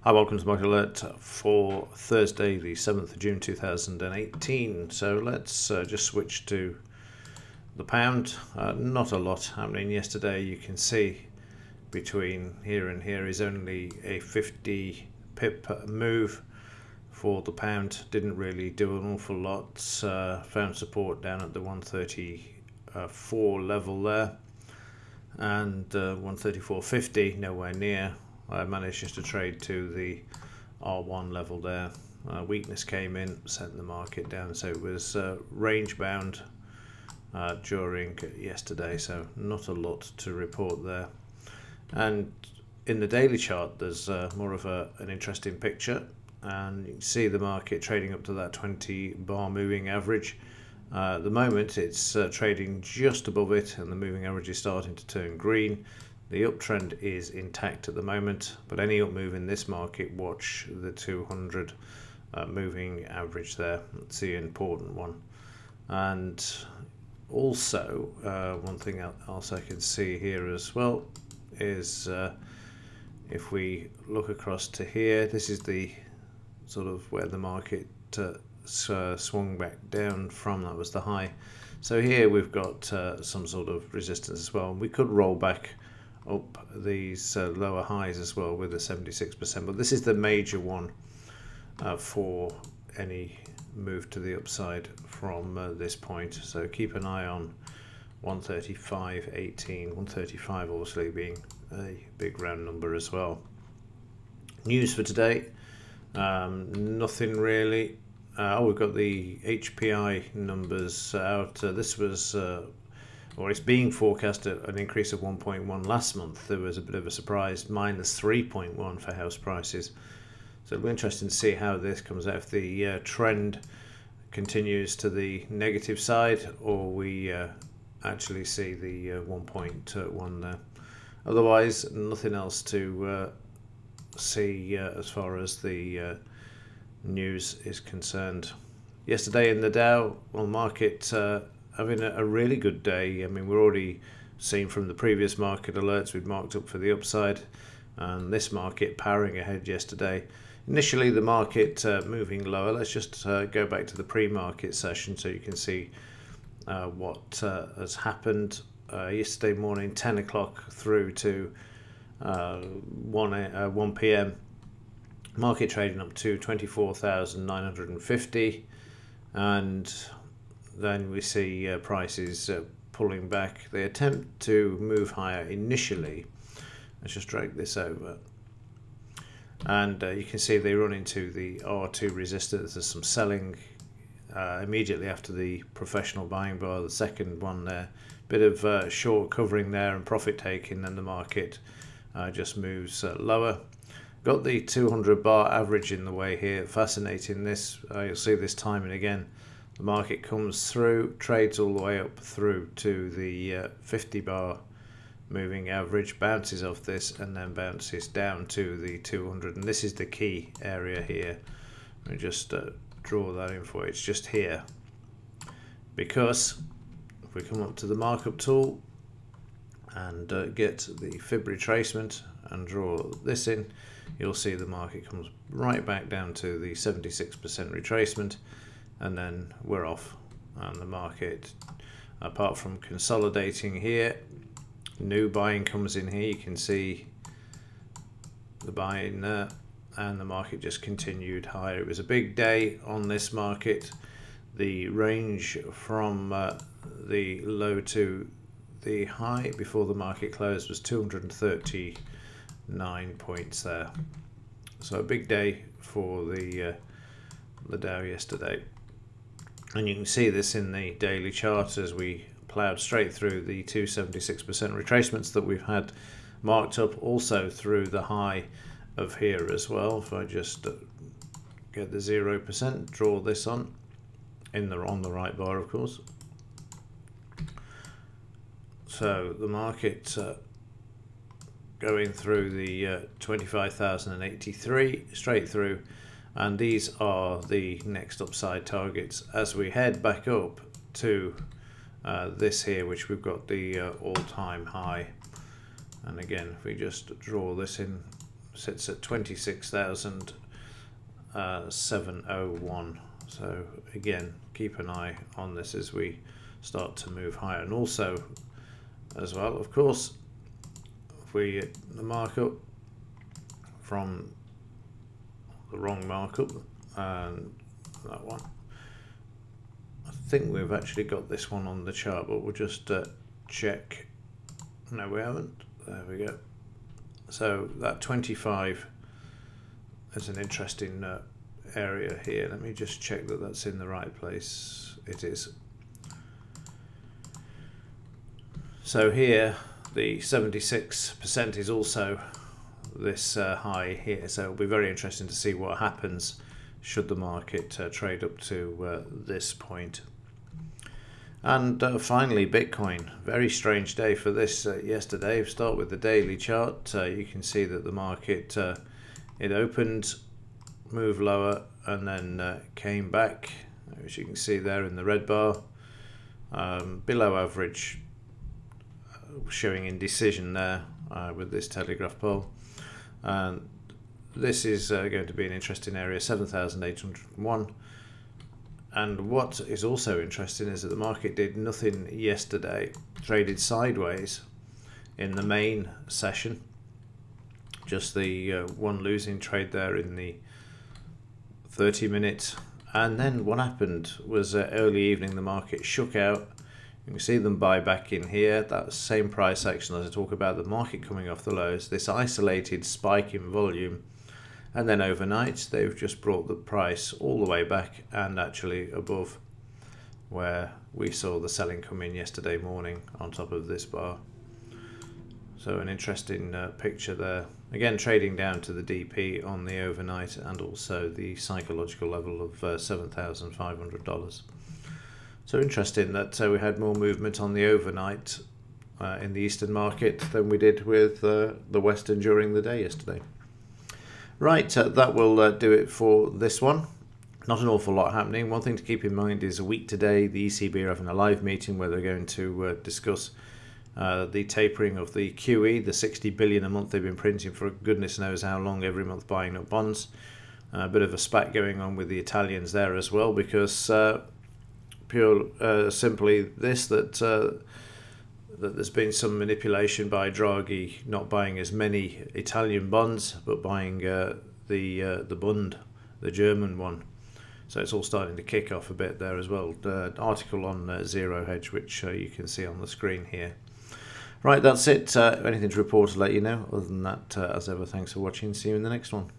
Hi, welcome to Market Alert for Thursday, the 7th of June 2018. So let's just switch to the pound. Not a lot happening yesterday. You can see between here and here is only a 50 pip move for the pound. Didn't really do an awful lot. Found support down at the 134 level there, and 134.50 nowhere near. I managed just to trade to the R1 level there. Weakness came in, sent the market down, so it was range bound during yesterday, so not a lot to report there. And in the daily chart there's more of an interesting picture, and you can see the market trading up to that 20 bar moving average. At the moment it's trading just above it, and the moving average is starting to turn green. The uptrend is intact at the moment, but any up move in this market, watch the 200 moving average there. That's the important one. And also one thing else I can see here as well is if we look across to here, this is the sort of where the market swung back down from. That was the high. So here we've got some sort of resistance as well. We could roll back up these lower highs as well with a 76%, but this is the major one for any move to the upside from this point. So keep an eye on 135.18, 135 obviously being a big round number as well. News for today, nothing really. We've got the HPI numbers out. This was or it's being forecast at an increase of 1.1 last month. There was a bit of a surprise, minus 3.1 for house prices. So it'll be interesting to see how this comes out, if the trend continues to the negative side, or we actually see the 1.1 there. Otherwise, nothing else to see as far as the news is concerned. Yesterday in the Dow, well, market having a really good day. I mean, we're already seeing from the previous market alerts we'd marked up for the upside, and this market powering ahead yesterday. Initially the market moving lower. Let's just go back to the pre-market session so you can see what has happened. Yesterday morning, 10 o'clock through to 1 p.m. market trading up to 24,950, and then we see prices pulling back. They attempt to move higher initially. Let's just drag this over, and you can see they run into the R2 resistance. There's some selling immediately after the professional buying bar, the second one there. Bit of short covering there and profit taking, then the market just moves lower. Got the 200 bar average in the way here. Fascinating this. You'll see this time and again. The market comes through, trades all the way up through to the 50 bar moving average, bounces off this, and then bounces down to the 200. And this is the key area here. Let me just draw that in for you. It's just here, because if we come up to the markup tool and get the fib retracement and draw this in, you'll see the market comes right back down to the 76% retracement, and then we're off. And the market, apart from consolidating here, new buying comes in here. You can see the buying there, and the market just continued higher. It was a big day on this market. The range from the low to the high before the market closed was 239 points there. So a big day for the Dow yesterday. And you can see this in the daily chart as we ploughed straight through the 276% retracements that we've had marked up, also through the high of here as well. If I just get the 0%, draw this on the right bar, of course. So the market going through the 25,083 straight through, and these are the next upside targets as we head back up to this here, which we've got the all-time high. And again, if we just draw this in sits at 26,701. So again, keep an eye on this as we start to move higher. And also as well, of course, if we get the markup from the wrong markup, and that one, I think we've actually got this one on the chart, but we'll just check. No, we haven't. There we go. So that 25 is an interesting area here. Let me just check that that's in the right place. It is. So here the 76% is also this high here, so it'll be very interesting to see what happens should the market trade up to this point. And finally, Bitcoin. Very strange day for this yesterday. We'll start with the daily chart. You can see that the market, it opened, moved lower, and then came back, as you can see there in the red bar, below average, showing indecision there with this telegraph pole. And this is going to be an interesting area, 7,801. And what is also interesting is that the market did nothing yesterday, traded sideways in the main session. Just the one losing trade there in the 30 minutes. And then what happened was early evening the market shook out. You can see them buy back in here, that same price action as I talk about, the market coming off the lows, this isolated spike in volume. And then overnight, they've just brought the price all the way back and actually above where we saw the selling come in yesterday morning on top of this bar. So an interesting picture there. Again, trading down to the DP on the overnight and also the psychological level of $7,500. So interesting that we had more movement on the overnight in the Eastern market than we did with the Western during the day yesterday. Right, that will do it for this one. Not an awful lot happening. One thing to keep in mind is a week today, the ECB are having a live meeting where they're going to discuss the tapering of the QE, the 60 billion a month they've been printing for goodness knows how long every month, buying up bonds. A bit of a spat going on with the Italians there as well, because simply this, that there's been some manipulation by Draghi not buying as many Italian bonds, but buying the Bund, the German one. So it's all starting to kick off a bit there as well. Article on Zero Hedge, which you can see on the screen here. Right, that's it. Anything to report to let you know. Other than that, as ever, thanks for watching. See you in the next one.